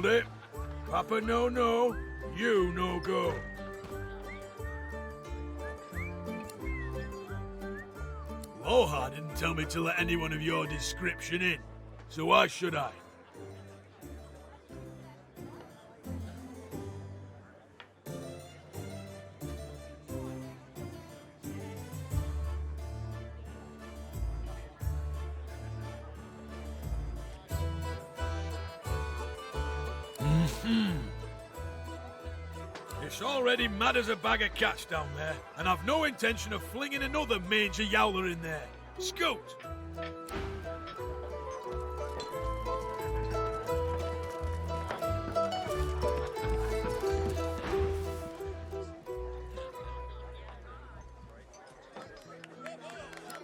Hold it. Papa no no, you no go. Loha didn't tell me to let anyone of your description in, so why should I? It's already mad as a bag of cats down there, and I've no intention of flinging another mangy yowler in there. Scoot!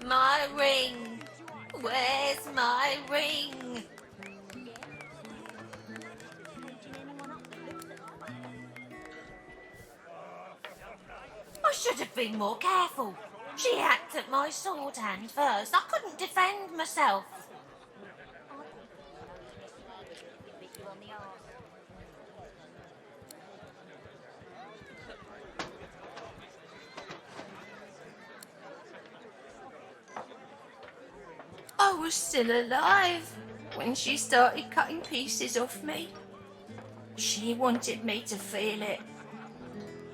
My ring! Where's my ring? I should have been more careful. She hacked at my sword hand first. I couldn't defend myself. I was still alive when she started cutting pieces off me. She wanted me to feel it.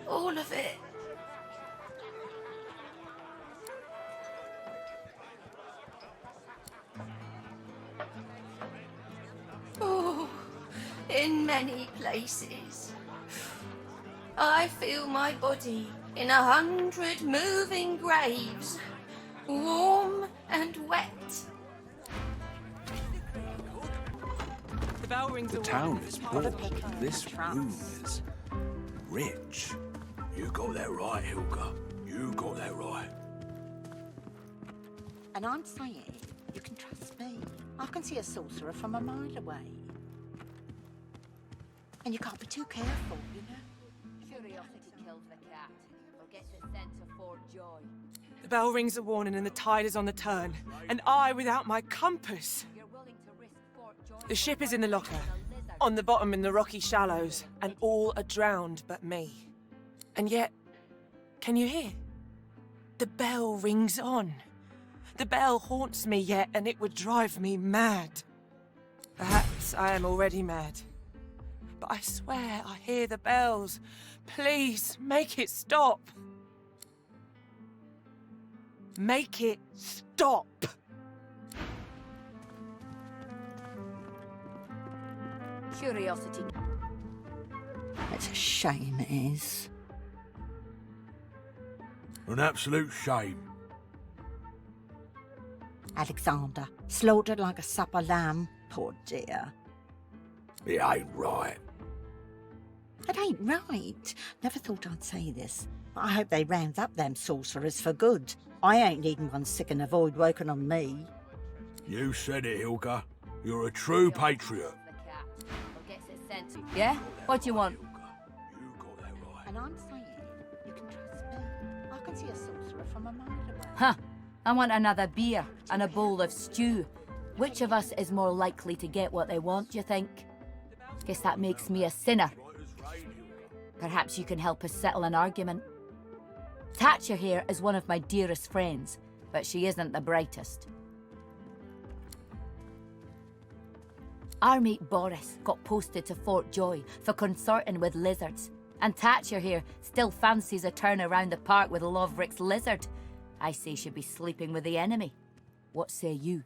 All of it. Oh, in many places. I feel my body in 100 moving graves, warm and wet. The town is poor. This room is rich. You got that right, Hilka. You got that right. And I'm saying, you can trust me. I can see a sorcerer from a mile away. And you can't be too careful, you know? Curiosity kills the cat, or gets it sent to Fort Joy. The bell rings a warning and the tide is on the turn. And I without my compass. You're willing to risk Fort Joy. The ship is in the locker, on the bottom in the rocky shallows, and all are drowned but me. And yet, can you hear? The bell rings on. The bell haunts me yet, and it would drive me mad. Perhaps I am already mad. But I swear I hear the bells. Please, make it stop. Make it stop. Curiosity. It's a shame, it is. An absolute shame. Alexander, slaughtered like a supper lamb. Poor dear. It ain't right. It ain't right. Never thought I'd say this. But I hope they round up them sorcerers for good. I ain't needing one sick in the void working on me. You said it, Hilka. You're a true patriot. The cat, or gets it sent to. Yeah? What do you want? You got that right. And I'm saying, you can trust me. I can see a sorcerer from a mile away. Huh. I want another beer and a bowl of stew. Which of us is more likely to get what they want, do you think? Guess that makes me a sinner. Perhaps you can help us settle an argument. Thatcher here is one of my dearest friends, but she isn't the brightest. Our mate Boris got posted to Fort Joy for consorting with lizards, and Thatcher here still fancies a turn around the park with Loverick's lizard. I say she'd be sleeping with the enemy. What say you?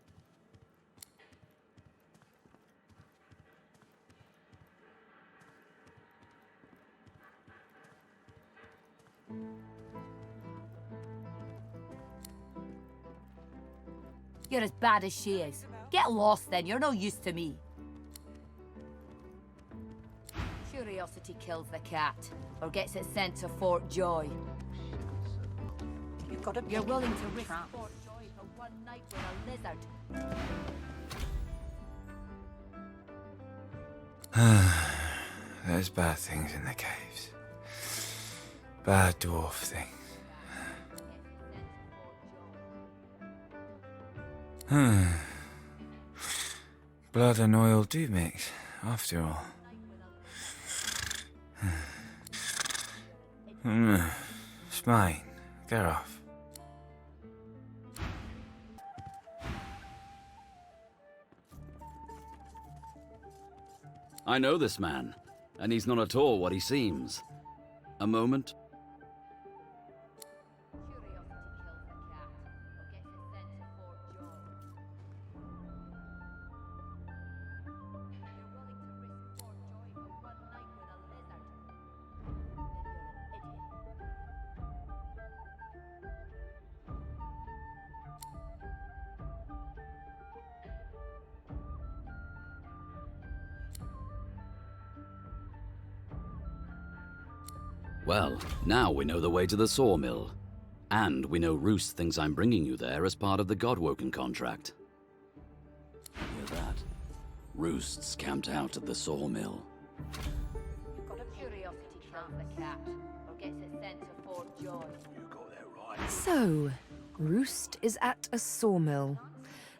You're as bad as she is. Get lost then, you're no use to me. Curiosity kills the cat, or gets it sent to Fort Joy. You've got to You're pick willing it to up, risk Trump. Fort Joy for one night with a lizard. There's bad things in the caves. Bad dwarf things. Blood and oil do mix, after all. It's mine. Get off. I know this man, and he's not at all what he seems. A moment. Well, now we know the way to the sawmill. And we know Roost thinks I'm bringing you there as part of the Godwoken contract. Hear that? Roost's camped out at the sawmill. Got a curiosity kills the cat, or gets it sent to Fort Joy. So, Roost is at a sawmill.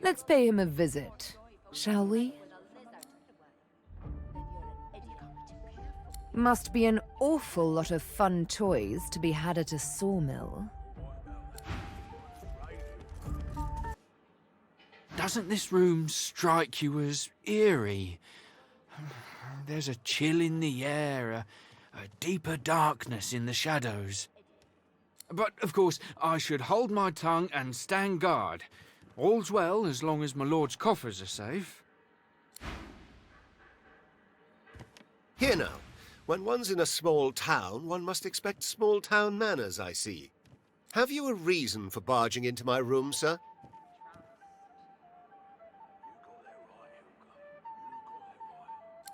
Let's pay him a visit, shall we? Must be an awful lot of fun toys to be had at a sawmill. Doesn't this room strike you as eerie? There's a chill in the air, a deeper darkness in the shadows. But, of course, I should hold my tongue and stand guard. All's well as long as my lord's coffers are safe. Here now. When one's in a small town, one must expect small town manners, I see. Have you a reason for barging into my room, sir?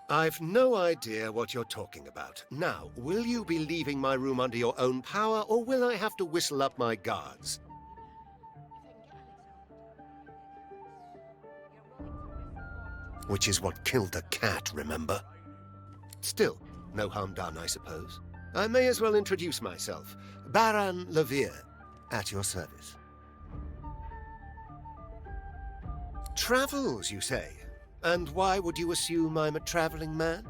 I've no idea what you're talking about. Now, will you be leaving my room under your own power, or will I have to whistle up my guards? Which is what killed the cat, remember? Still, no harm done, I suppose. I may as well introduce myself. Baron Levere, at your service. Travels, you say? And why would you assume I'm a traveling man?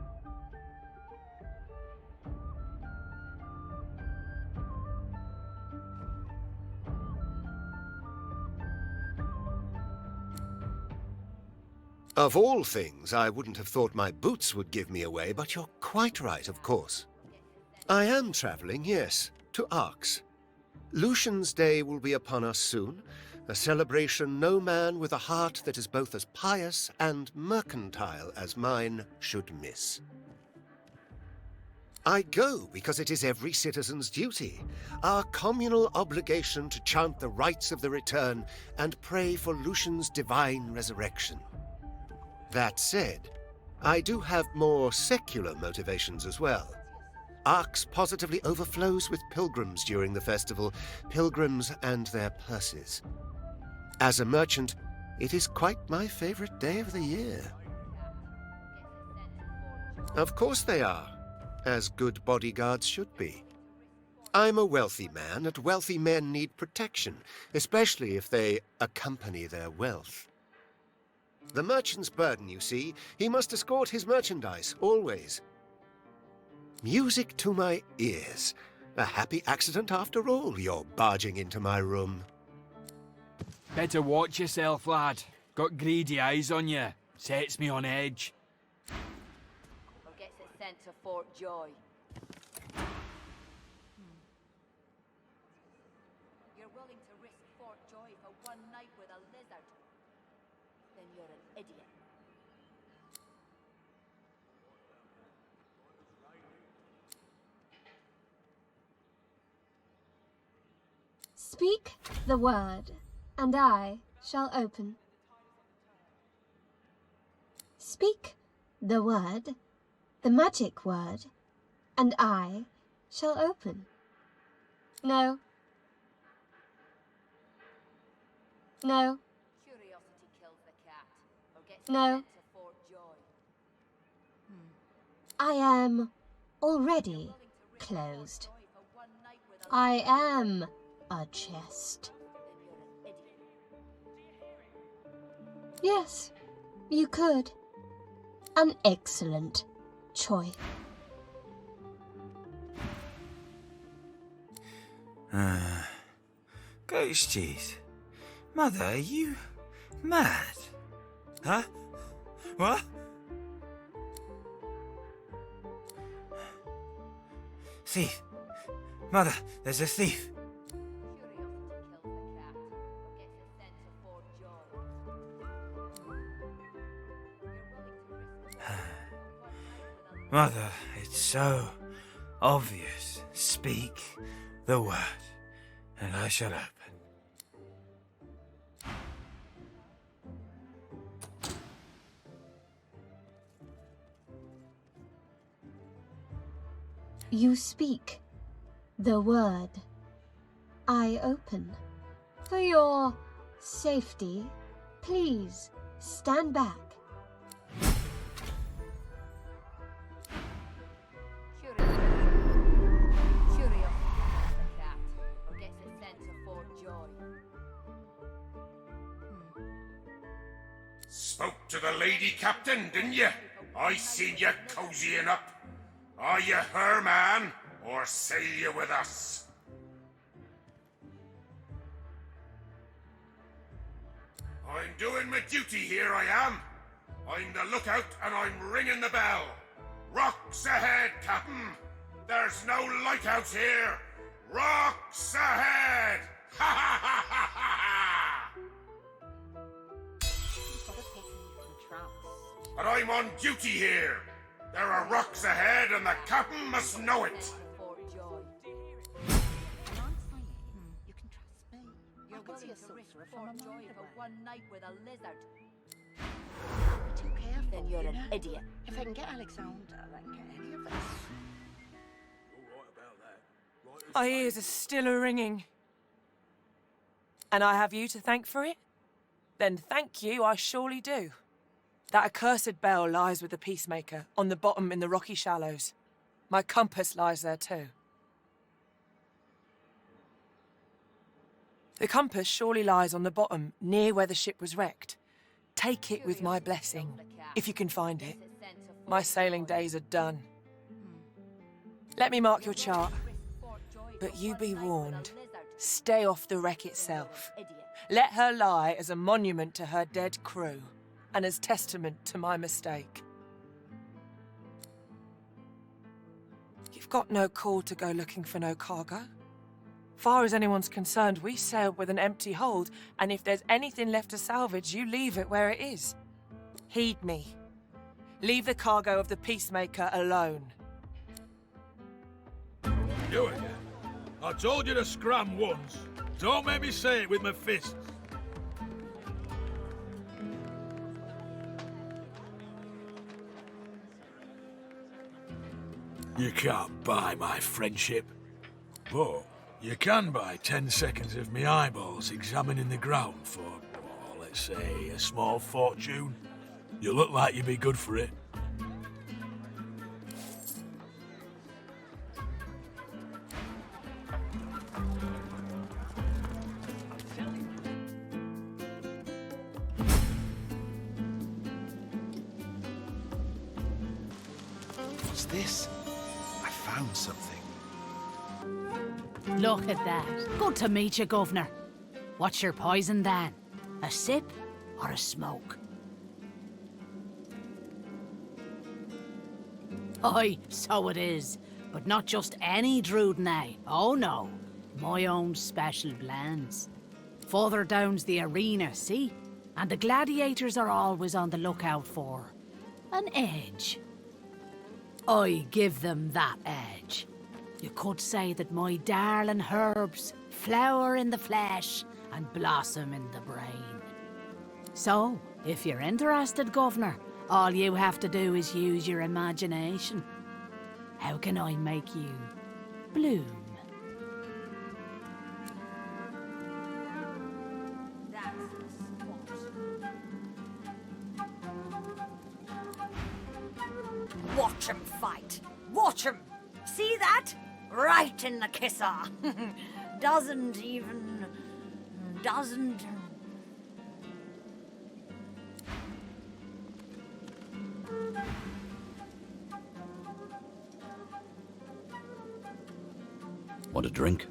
Of all things, I wouldn't have thought my boots would give me away, but you're quite right, of course. I am travelling, yes, to Arx. Lucian's Day will be upon us soon, a celebration no man with a heart that is both as pious and mercantile as mine should miss. I go because it is every citizen's duty, our communal obligation to chant the rites of the return and pray for Lucian's divine resurrection. That said, I do have more secular motivations as well. Arx positively overflows with pilgrims during the festival, pilgrims and their purses. As a merchant, it is quite my favorite day of the year. Of course they are, as good bodyguards should be. I'm a wealthy man, and wealthy men need protection, especially if they accompany their wealth. The merchant's burden, you see. He must escort his merchandise, always. Music to my ears. A happy accident after all, you're barging into my room. Better watch yourself, lad. Got greedy eyes on you. Sets me on edge. Or gets it sent to Fort Joy. You're willing to risk Fort Joy for one night with a lizard? Then you're an idiot. Speak the word, and I shall open. Speak the word, the magic word, and I shall open. No. No. Curiosity kills the cat, or gets No. sent to Fort Joy. I am already closed. I am a chest. Yes, you could. An excellent choice. Goat's cheese. Mother, are you mad? Huh? What? Thief. Mother, there's a thief. Mother, it's so obvious. Speak the word, and I shall open. You speak the word. I open. For your safety, please stand back. Spoke to the lady captain, didn't you? I seen you cozying up. Are you her man, or sail you with us? I'm doing my duty here, I am. I'm the lookout and I'm ringing the bell. Rocks ahead, Captain. There's no lighthouse here. Rocks ahead! Ha ha ha ha ha ha! But I'm on duty here. There are rocks ahead and the captain must know it. Then you're an idiot. If I can get Alexander, I can get any of us. My ears are still a-ringing. And I have you to thank for it? Then thank you I surely do. That accursed bell lies with the peacemaker, on the bottom in the rocky shallows. My compass lies there too. The compass surely lies on the bottom, near where the ship was wrecked. Take it with my blessing, if you can find it. My sailing days are done. Let me mark your chart. But you be warned. Stay off the wreck itself. Let her lie as a monument to her dead crew, and as testament to my mistake. You've got no call to go looking for no cargo. Far as anyone's concerned, we sailed with an empty hold, and if there's anything left to salvage, you leave it where it is. Heed me. Leave the cargo of the Peacemaker alone. You again? I told you to scram once. Don't make me say it with my fists. You can't buy my friendship. But you can buy 10 seconds of me eyeballs examining the ground for, oh, let's say, a small fortune. You look like you'd be good for it. What's this? I found something. Look at that. Good to meet you, Governor. What's your poison, Dan? A sip or a smoke? Aye, so it is. But not just any Druidnay. Oh no. My own special blends. Further down's the arena, see? And the gladiators are always on the lookout for an edge. I give them that edge. You could say that my darling herbs flower in the flesh and blossom in the brain. So, if you're interested, Governor, all you have to do is use your imagination. How can I make you bloom? Watch him fight. Watch him. See that? Right in the kisser. Doesn't. Want a drink?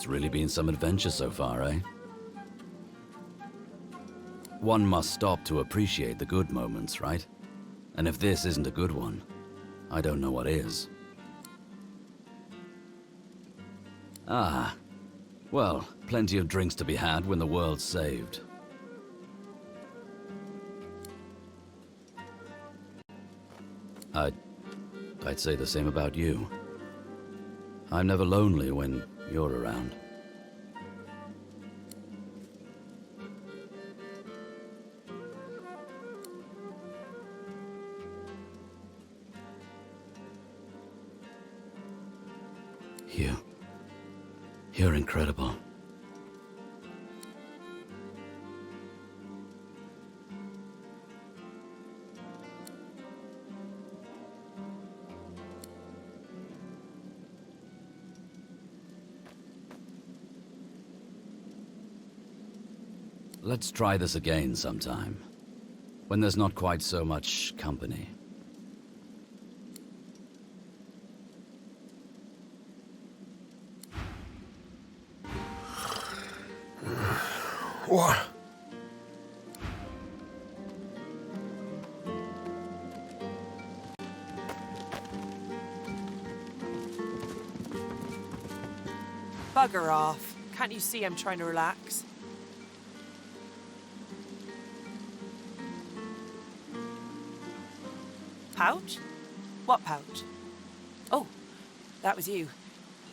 It's really been some adventure so far, eh? One must stop to appreciate the good moments, right? And if this isn't a good one, I don't know what is. Ah. Well, plenty of drinks to be had when the world's saved. I'd say the same about you. I'm never lonely when you're around. You're incredible. Let's try this again sometime, when there's not quite so much company. What? Bugger off. Can't you see I'm trying to relax? Pouch? What pouch? Oh, that was you.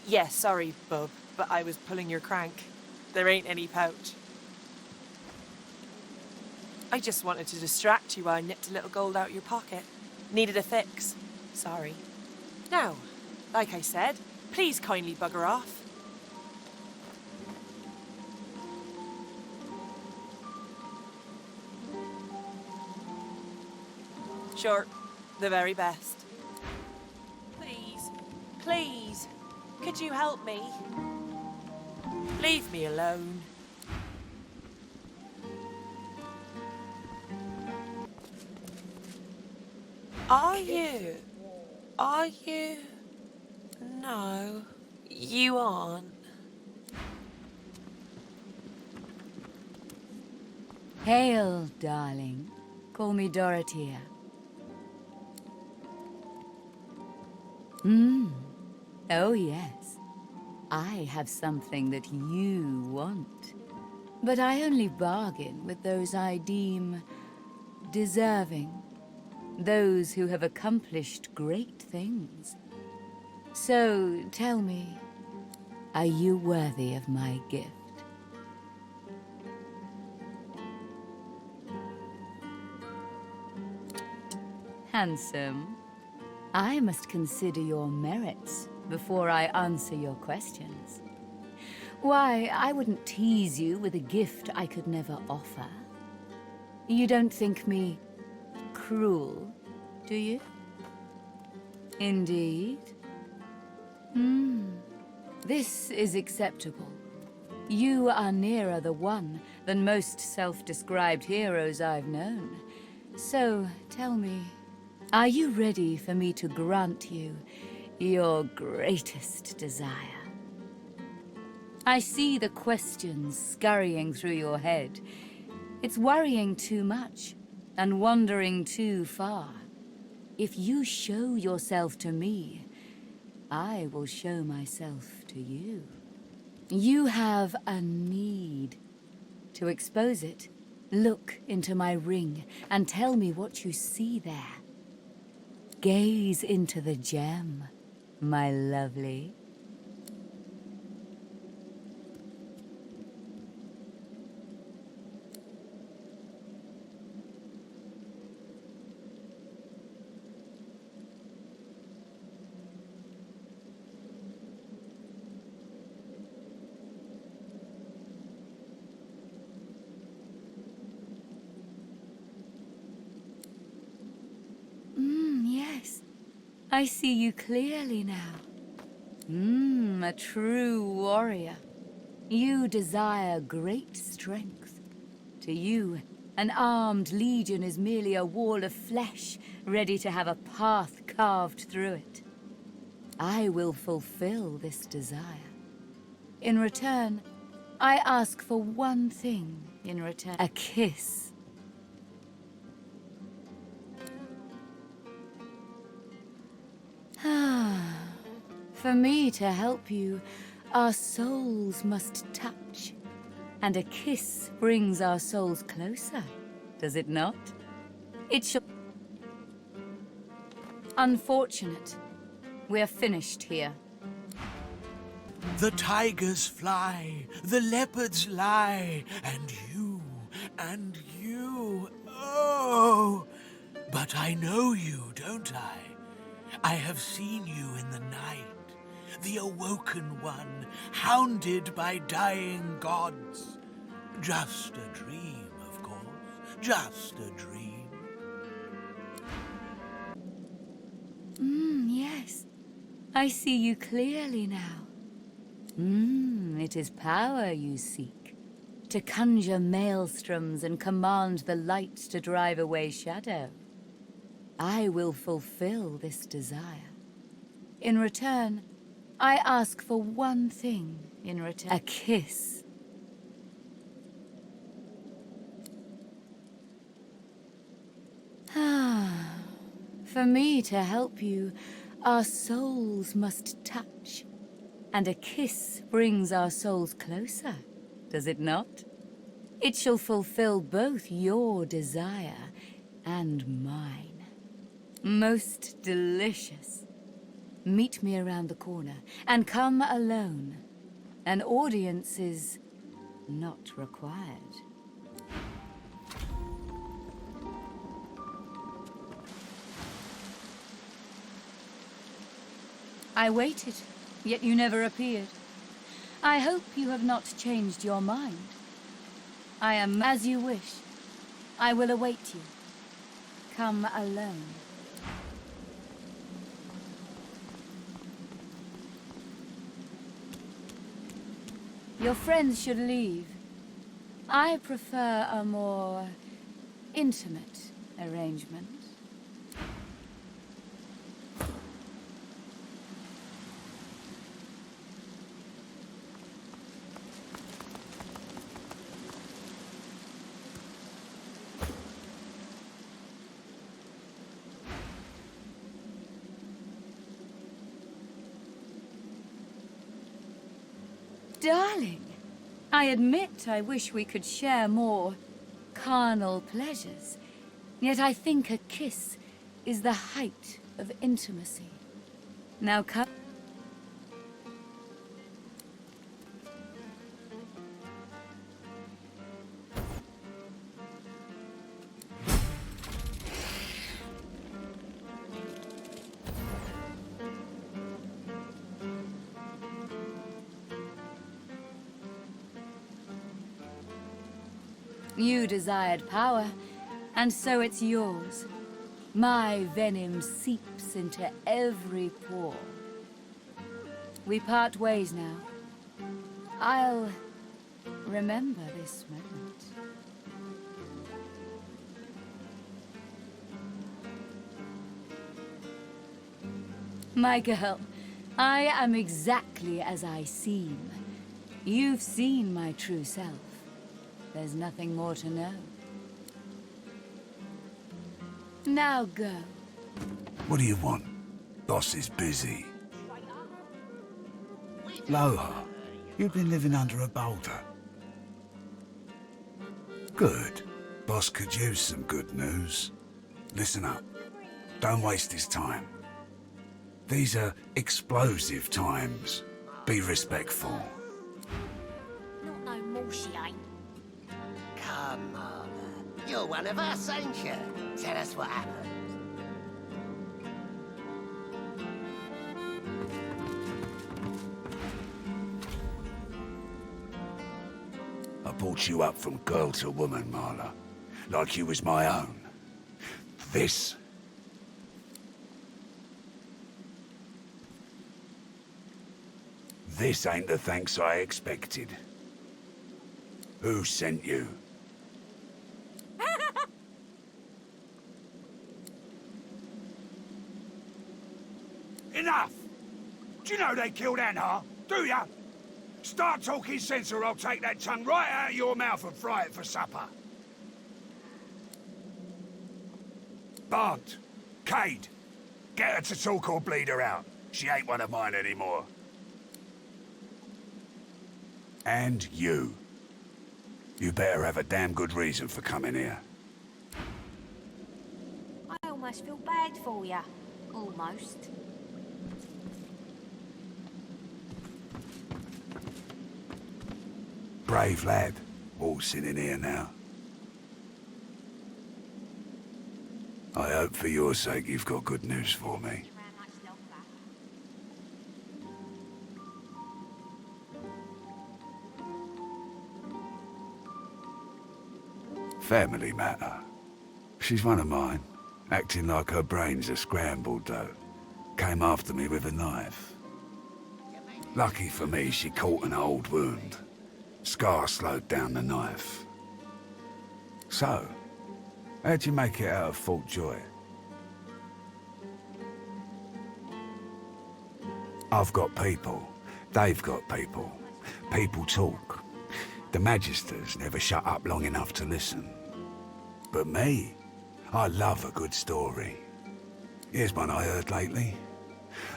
Yeah, sorry, bub, but I was pulling your crank. There ain't any pouch. I just wanted to distract you while I nipped a little gold out your pocket. Needed a fix. Sorry. Now, like I said, please kindly bugger off. Sure, the very best. Please, please, could you help me? Leave me alone. Are you? No, you aren't. Hail, darling. Call me Dorothea. Oh yes. I have something that you want. But I only bargain with those I deem deserving. Those who have accomplished great things. So, tell me, are you worthy of my gift? Handsome. I must consider your merits before I answer your questions. Why, I wouldn't tease you with a gift I could never offer. You don't think me cruel, do you? Indeed? This is acceptable. You are nearer the one than most self-described heroes I've known. So, tell me, are you ready for me to grant you your greatest desire? I see the questions scurrying through your head. It's worrying too much and wandering too far. If you show yourself to me, I will show myself to you. You have a need. To expose it, look into my ring and tell me what you see there. Gaze into the gem, my lovely. Yes, I see you clearly now. A true warrior. You desire great strength. To you, an armed legion is merely a wall of flesh, ready to have a path carved through it. I will fulfill this desire. In return, I ask for one thing in return. A kiss. For me to help you, our souls must touch. And a kiss brings our souls closer, does it not? It shall... Unfortunate. We're finished here. The tigers fly, the leopards lie, and you, oh! But I know you, don't I? I have seen you in the night, the awoken one, hounded by dying gods. Just a dream, of course, just a dream. Yes. I see you clearly now. It is power you seek. To conjure maelstroms and command the light to drive away shadow. I will fulfill this desire. In return, I ask for one thing in return. A kiss. For me to help you, our souls must touch. And a kiss brings our souls closer, does it not? It shall fulfill both your desire and mine. Most delicious. Meet me around the corner, and come alone. An audience is not required. I waited, yet you never appeared. I hope you have not changed your mind. I am as you wish. I will await you. Come alone. Your friends should leave. I prefer a more intimate arrangement. Darling, I admit I wish we could share more carnal pleasures, yet I think a kiss is the height of intimacy. Now come. You desired power, and so it's yours. My venom seeps into every pore. We part ways now. I'll remember this moment. My girl, I am exactly as I seem. You've seen my true self. There's nothing more to know. Now go. What do you want? Boss is busy. Loha, you've been living under a boulder. Good. Boss could use some good news. Listen up. Don't waste his time. These are explosive times. Be respectful. Not no more she ain't. Come on. You're one of us, ain't you? Tell us what happened. I brought you up from girl to woman, Marla. Like you was my own. This ain't the thanks I expected. Who sent you? Enough! Do you know they killed Anna? Do ya? Start talking sense or I'll take that tongue right out of your mouth and fry it for supper. Barnt, Cade, get her to talk or bleed her out. She ain't one of mine anymore. And you. You better have a damn good reason for coming here. I almost feel bad for you. Almost. Brave lad, all sitting here now. I hope for your sake you've got good news for me. Family matter. She's one of mine, acting like her brains are scrambled though. Came after me with a knife. Lucky for me, she caught an old wound. Scar slowed down the knife. So, how'd you make it out of Fort Joy? I've got people. They've got people. People talk. The Magisters never shut up long enough to listen. But me, I love a good story. Here's one I heard lately.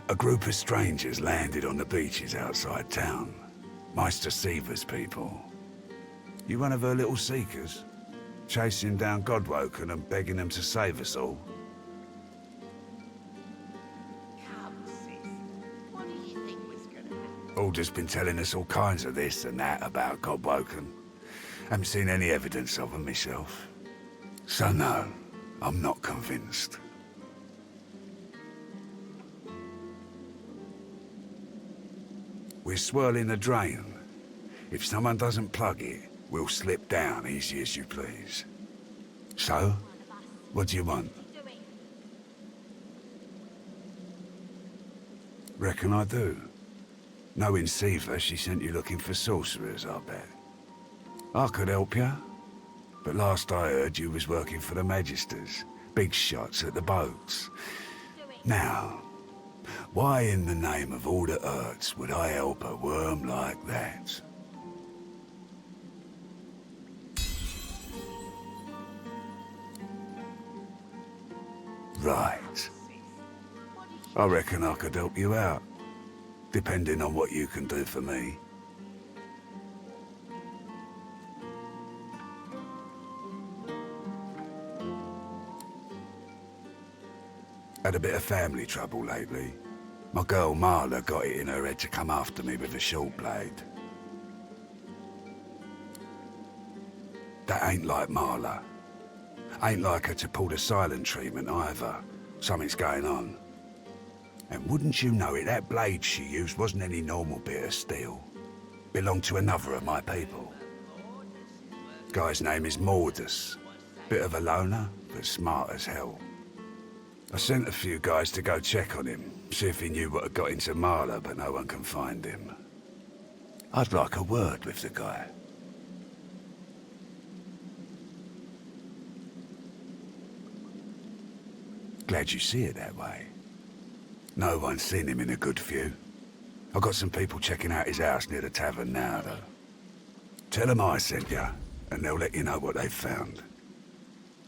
A group of strangers landed on the beaches outside town. Meister Siever's people. You one of her little seekers? Chasing down Godwoken and begging them to save us all? Alder's been telling us all kinds of this and that about Godwoken. Haven't seen any evidence of them myself. So no, I'm not convinced. We're swirling the drain. If someone doesn't plug it, we'll slip down easy as you please. So, what do you want? Reckon I do. Knowing Siever, she sent you looking for sorcerers, I bet. I could help you, but last I heard you was working for the Magisters. Big shots at the boats. Now, why in the name of all that hurts would I help a worm like that? Right. I reckon I could help you out, depending on what you can do for me. Had a bit of family trouble lately. My girl Marla got it in her head to come after me with a short blade. That ain't like Marla. Ain't like her to pull the silent treatment either. Something's going on. And wouldn't you know it, that blade she used wasn't any normal bit of steel. Belonged to another of my people. Guy's name is Mordus. Bit of a loner, but smart as hell. I sent a few guys to go check on him, see if he knew what had got into Marla, but no one can find him. I'd like a word with the guy. Glad you see it that way. No one's seen him in a good view. I've got some people checking out his house near the tavern now, though. Tell them I sent you, and they'll let you know what they've found.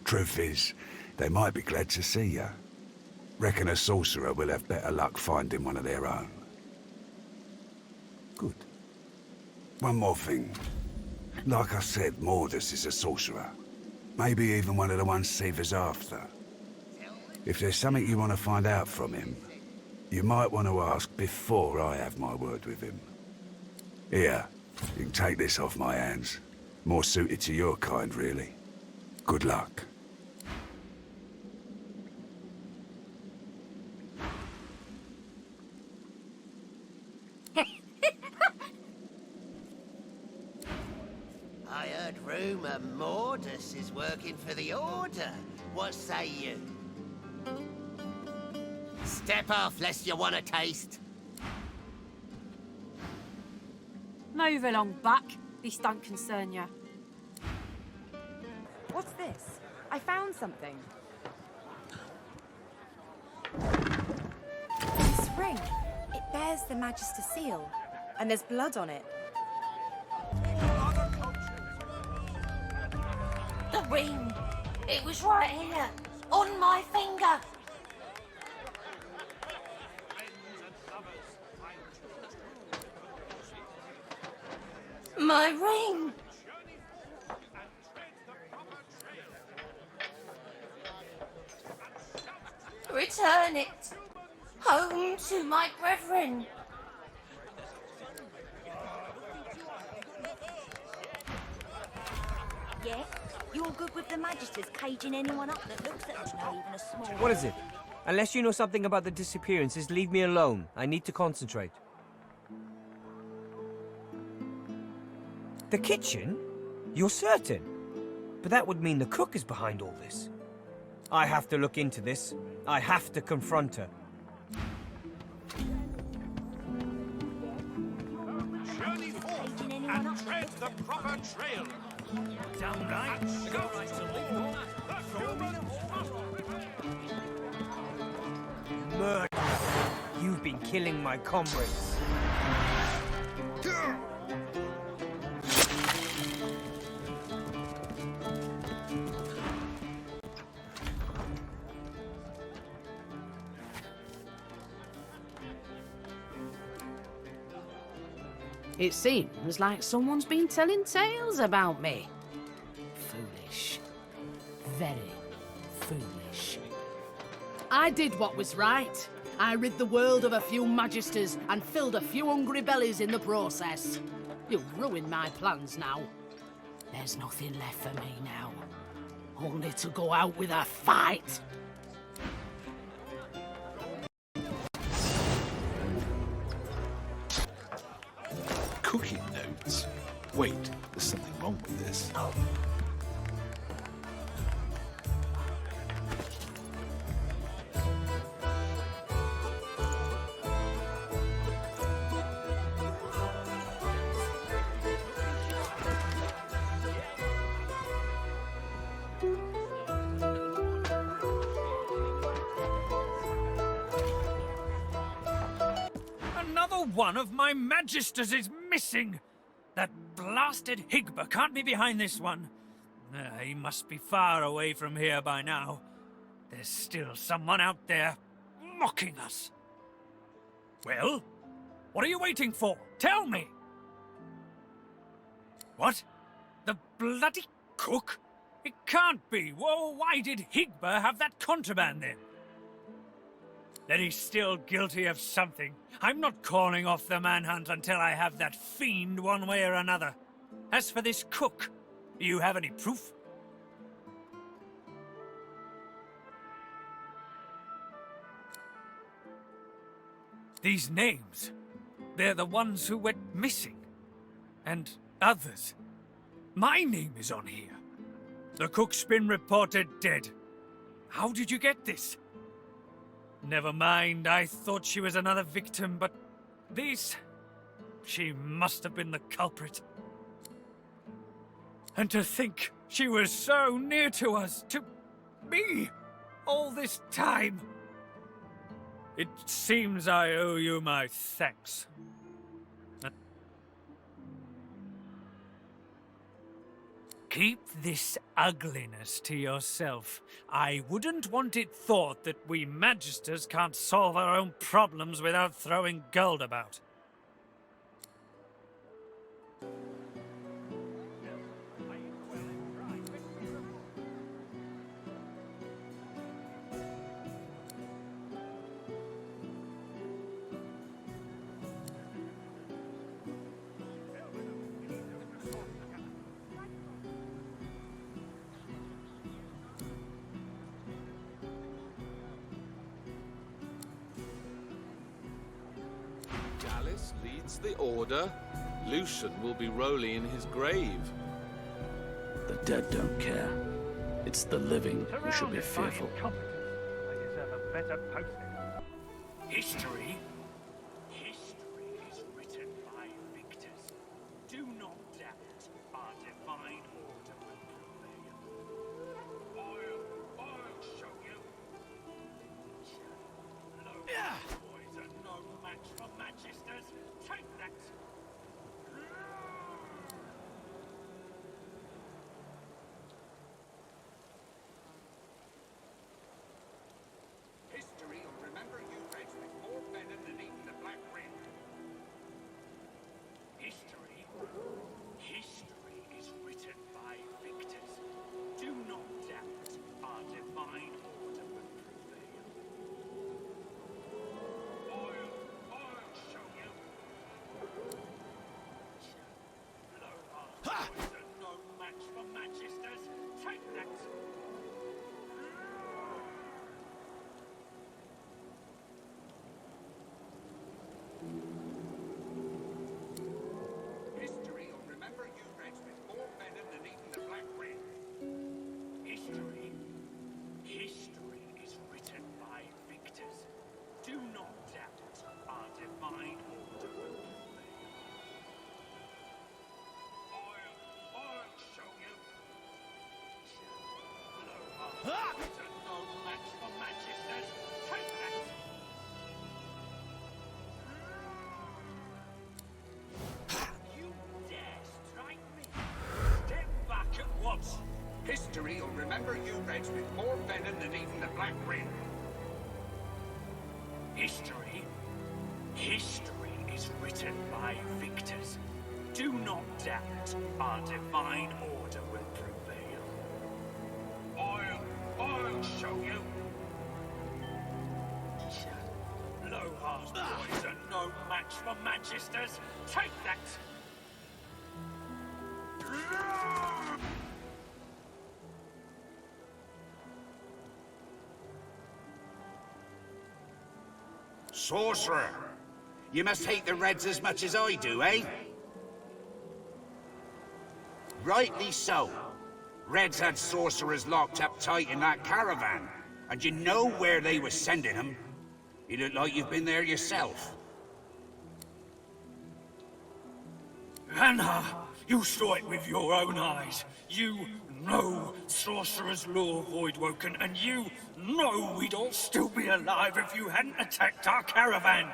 Truth is, they might be glad to see you. Reckon a sorcerer will have better luck finding one of their own. Good. One more thing. Like I said, Mordus is a sorcerer. Maybe even one of the ones Siever's after. If there's something you want to find out from him, you might want to ask before I have my word with him. Here, you can take this off my hands. More suited to your kind, really. Good luck. I heard rumour Mordus is working for the Order. What say you? Step off, lest you want a taste. Move along, Buck. This don't concern you. What's this? I found something. This ring. It bears the Magister seal. And there's blood on it. ring. It was right here, on my finger. My ring. Return it home to my brethren. Yeah? You're good with the Magisters caging anyone up that looks at them, not even a small... What is it? Unless you know something about the disappearances, leave me alone. I need to concentrate. The kitchen? You're certain? But that would mean the cook is behind all this. I have to look into this. I have to confront her. Journey forth and tread the proper trail. Damn right. Go right to Murder! You've been killing my comrades. It seems like someone's been telling tales about me. Foolish. Very foolish. I did what was right. I rid the world of a few Magisters and filled a few hungry bellies in the process. You've ruined my plans now. There's nothing left for me now. Only to go out with a fight. Cooking notes. Wait, there's something wrong with this. Another one of my Magisters is missing! That blasted Higba can't be behind this one. He must be far away from here by now. There's still someone out there mocking us. Well, what are you waiting for? Tell me! What? The bloody cook? It can't be. Whoa, why did Higba have that contraband then? Then he's still guilty of something. I'm not calling off the manhunt until I have that fiend one way or another. As for this cook, do you have any proof? These names, they're the ones who went missing. And others. My name is on here. The cook's been reported dead. How did you get this? Never mind, I thought she was another victim, but these... She must have been the culprit. And to think she was so near to us, to me, all this time. It seems I owe you my thanks. Keep this ugliness to yourself. I wouldn't want it thought that we Magisters can't solve our own problems without throwing gold about. Leads the order, Lucian will be rolling in his grave. The dead don't care. It's the living who should be fearful. I deserve a better posting. History? History is written by victors. Do not doubt our divine order will prevail. I'll show you. Yeah. Boys are no match for Magisters. Take that. History will remember you Reds with more venom than even the Black Ring. History is written by victors. Do not doubt our divine order will prevail. I'll show you. No match for Manchester's. Take that. You dare strike me? Step back at once. History will remember you Reds with more venom than even the Black Ring. History is written by victors. Do not doubt our divine order will prevail. I'll show you. Lohar's boys are no match for Manchester's. Take that! Sorcerer! You must hate the Reds as much as I do, eh? Rightly so. Reds had sorcerers locked up tight in that caravan, and you know where they were sending them. You look like you've been there yourself. Anna, you saw it with your own eyes. You know sorcerer's law, Voidwoken, and you know we'd all still be alive if you hadn't attacked our caravan.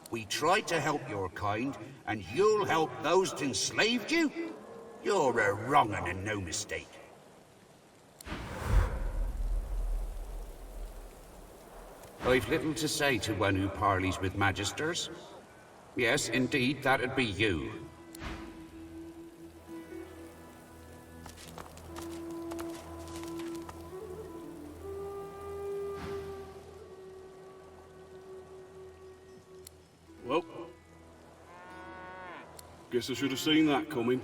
We tried to help your kind, and you'll help those that enslaved you? You're a wrong 'un and no mistake. I've little to say to one who parleys with magisters. Yes, indeed, that'd be you. Well, guess I should have seen that coming.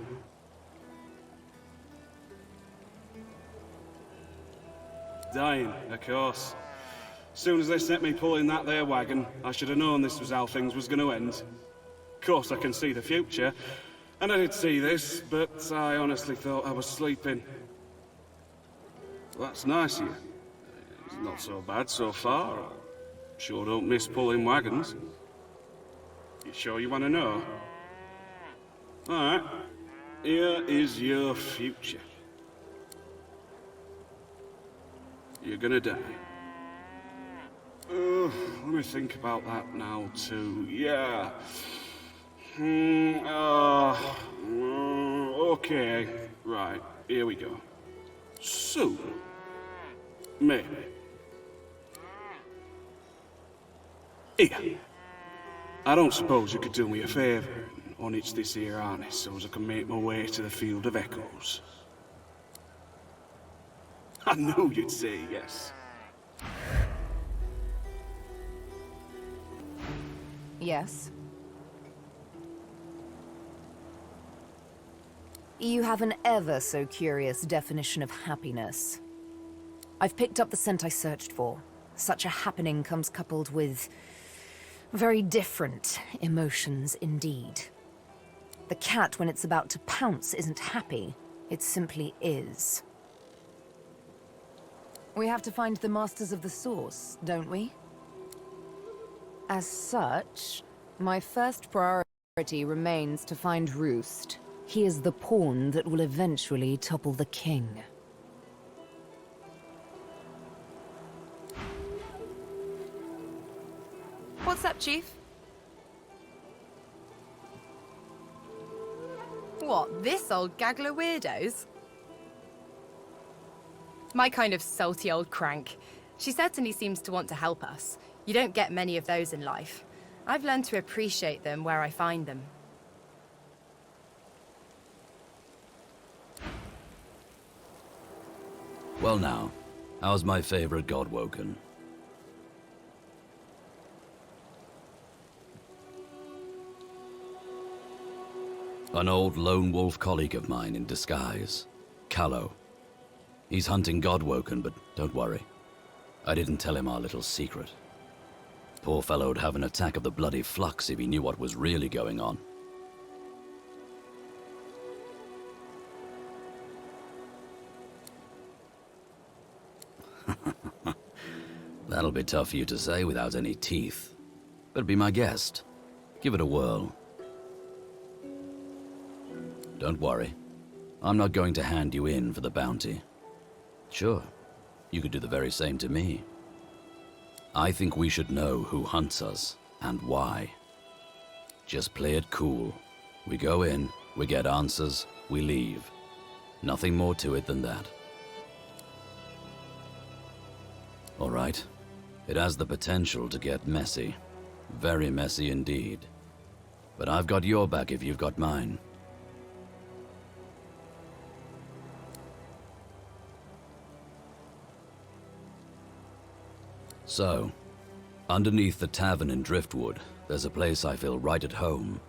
Dying, of course. As soon as they sent me pulling that there wagon, I should have known this was how things was going to end. Of course, I can see the future, and I did see this, but I honestly thought I was sleeping. Well, that's nice of you. It's not so bad so far. Sure don't miss pulling wagons. You sure you want to know? Alright. Here is your future. You're gonna die. Let me think about that now, too. Yeah. Okay. Right, here we go. Soon. Maybe. Here. I don't suppose you could do me a favour and unhitch this here harness so as I can make my way to the Field of Echoes. I knew you'd say yes. Yes. You have an ever so curious definition of happiness. I've picked up the scent I searched for. Such a happening comes coupled with very different emotions indeed. The cat, when it's about to pounce, isn't happy. It simply is. We have to find the masters of the source, don't we? As such, my first priority remains to find Roost. He is the pawn that will eventually topple the king. What's up, Chief? What, this old gaggle of weirdos? My kind of salty old crank. She certainly seems to want to help us. You don't get many of those in life. I've learned to appreciate them where I find them. Well now, how's my favorite Godwoken? An old lone wolf colleague of mine in disguise, Callow, He's hunting Godwoken, but don't worry. I didn't tell him our little secret. Poor fellow'd have an attack of the bloody flux if he knew what was really going on. That'll be tough for you to say without any teeth. But be my guest. Give it a whirl. Don't worry. I'm not going to hand you in for the bounty. Sure, you could do the very same to me. I think we should know who hunts us and why. Just play it cool. We go in, we get answers, we leave. Nothing more to it than that. All right. It has the potential to get messy. Very messy indeed. But I've got your back if you've got mine. So, underneath the tavern in Driftwood, there's a place I feel right at home.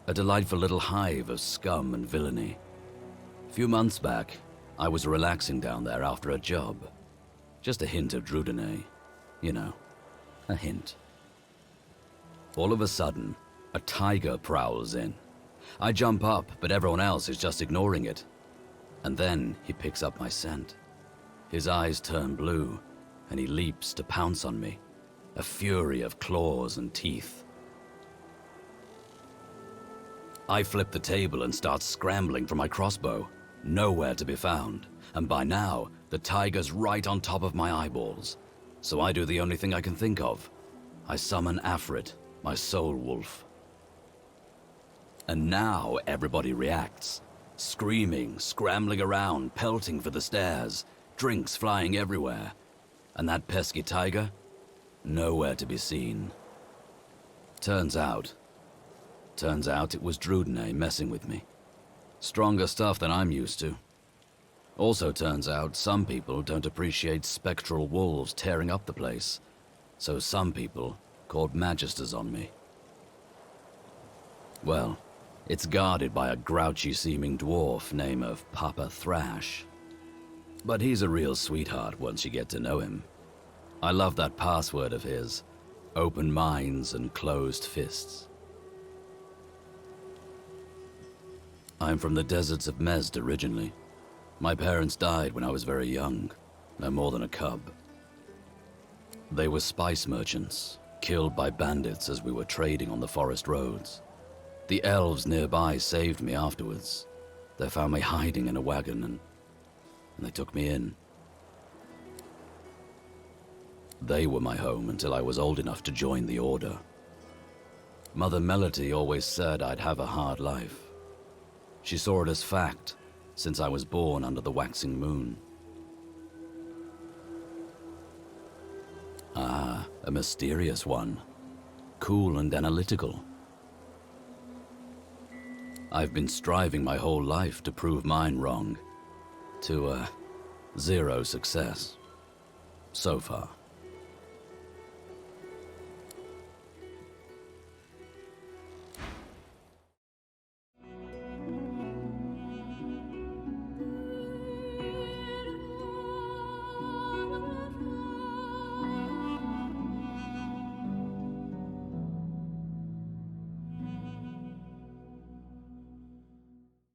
A delightful little hive of scum and villainy. A few months back, I was relaxing down there after a job. Just a hint of Drudene. You know, a hint. All of a sudden, a tiger prowls in. I jump up, but everyone else is just ignoring it. And then he picks up my scent. His eyes turn blue, and he leaps to pounce on me. A fury of claws and teeth. I flip the table and start scrambling for my crossbow. Nowhere to be found. And by now, the tiger's right on top of my eyeballs. So I do the only thing I can think of. I summon Afrit, my soul wolf. And now everybody reacts. Screaming, scrambling around, pelting for the stairs. Drinks flying everywhere. And that pesky tiger? Nowhere to be seen. Turns out it was Drudene messing with me. Stronger stuff than I'm used to. Also turns out some people don't appreciate spectral wolves tearing up the place. So some people called magisters on me. Well, it's guarded by a grouchy-seeming dwarf named of Papa Thrash. But he's a real sweetheart once you get to know him. I love that password of his. Open minds and closed fists. I'm from the deserts of Mezd originally. My parents died when I was very young, no more than a cub. They were spice merchants, killed by bandits as we were trading on the forest roads. The elves nearby saved me afterwards. They found me hiding in a wagon and they took me in. They were my home until I was old enough to join the Order. Mother Melody always said I'd have a hard life. She saw it as fact, since I was born under the waxing moon. Ah, a mysterious one. Cool and analytical. I've been striving my whole life to prove mine wrong. To, zero success. So far.